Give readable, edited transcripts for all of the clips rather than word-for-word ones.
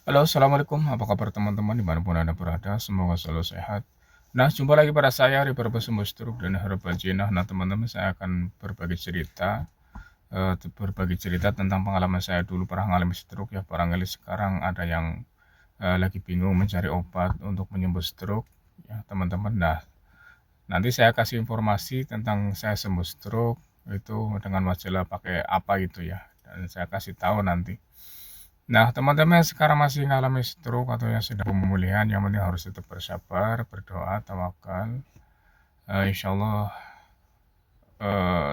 Halo, assalamualaikum. Apa kabar teman-teman dimanapun anda berada? Semoga selalu sehat. Nah, jumpa lagi pada saya di Sembuh Stroke dan Herbal Jinnah. Nah, teman-teman, saya akan berbagi cerita tentang pengalaman saya dulu pernah mengalami stroke ya. Barangkali sekarang ada yang lagi bingung mencari obat untuk menyembuh stroke ya, teman-teman. Nah, nanti saya kasih informasi tentang saya sembuh stroke itu dengan masalah pakai apa gitu ya. Dan saya kasih tahu nanti. Nah, teman-teman yang sekarang masih mengalami stroke atau yang sedang pemulihan, yang penting harus tetap bersabar, berdoa, tawakal. Insya Allah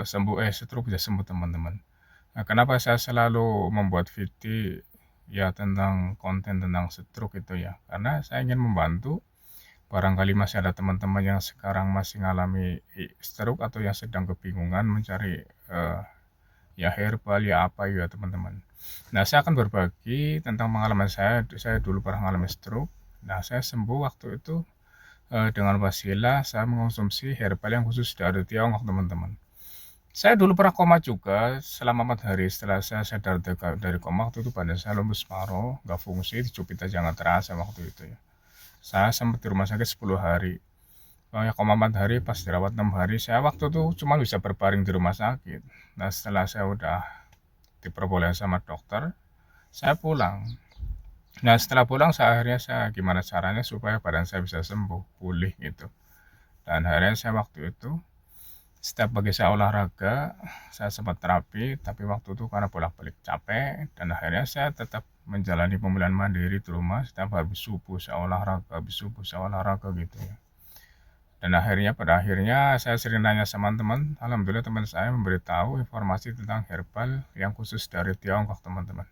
stroke bisa sembuh teman-teman. Nah, kenapa saya selalu membuat video ya tentang konten tentang stroke itu ya? Karena saya ingin membantu. Barangkali masih ada teman-teman yang sekarang masih mengalami stroke atau yang sedang kebingungan mencari eh, ya herbal ya apa ya teman-teman. Nah, saya akan berbagi tentang pengalaman saya dulu pernah mengalami stroke. Nah, saya sembuh waktu itu dengan wasilah saya mengonsumsi herbal yang khusus dari Tiongkok teman-teman. Saya dulu pernah koma juga selama 4 hari setelah saya sadar dari koma. Waktu itu badan saya lemes paruh, nggak fungsi, dicubit aja nggak terasa waktu itu ya. Saya sempat di rumah sakit 10 hari. Oh ya, koma 4 hari, pas dirawat 6 hari, saya waktu itu cuma bisa berbaring di rumah sakit. Nah, setelah saya udah diperbolehkan sama dokter, saya pulang. Nah, setelah pulang, akhirnya saya gimana caranya supaya badan saya bisa sembuh, pulih gitu. Dan akhirnya saya waktu itu, setiap pagi saya olahraga, saya sempat terapi, tapi waktu itu karena bolak-balik capek, dan akhirnya saya tetap menjalani pemulihan mandiri di rumah. Setiap habis subuh saya olahraga, habis subuh saya olahraga gitu ya. Dan pada akhirnya saya sering nanya sama teman, alhamdulillah teman saya memberitahu informasi tentang herbal yang khusus dari Tiongkok teman-teman.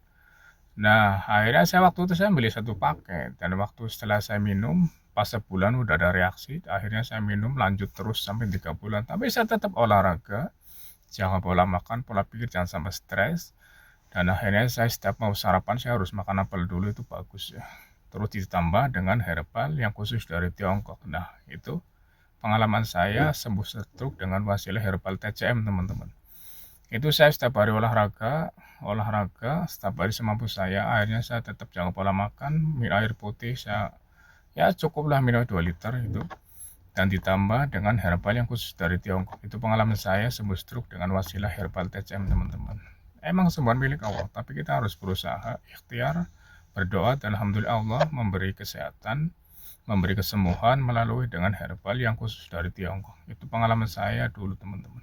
Nah, akhirnya saya waktu itu saya beli satu paket, dan waktu setelah saya minum, pas sebulan udah ada reaksi, akhirnya saya minum lanjut terus sampai 3 bulan. Tapi saya tetap olahraga, jangan pola makan, pola pikir jangan sampai stres. Dan akhirnya saya setiap mau sarapan saya harus makan apel dulu, itu bagus ya. Terus ditambah dengan herbal yang khusus dari Tiongkok. Nah, itu pengalaman saya sembuh stroke dengan wasilah herbal TCM teman-teman. Itu saya setiap hari olahraga setiap hari semampu saya. Akhirnya saya tetap jaga pola makan, minum air putih, saya ya cukuplah minum 2 liter itu. Dan ditambah dengan herbal yang khusus dari Tiongkok. Itu pengalaman saya sembuh stroke dengan wasilah herbal TCM teman-teman. Emang sembuhan milik Allah, tapi kita harus berusaha, ikhtiar, berdoa, dan alhamdulillah Allah memberi kesehatan, memberi kesembuhan melalui dengan herbal yang khusus dari Tiongkok. Itu pengalaman saya dulu teman-teman.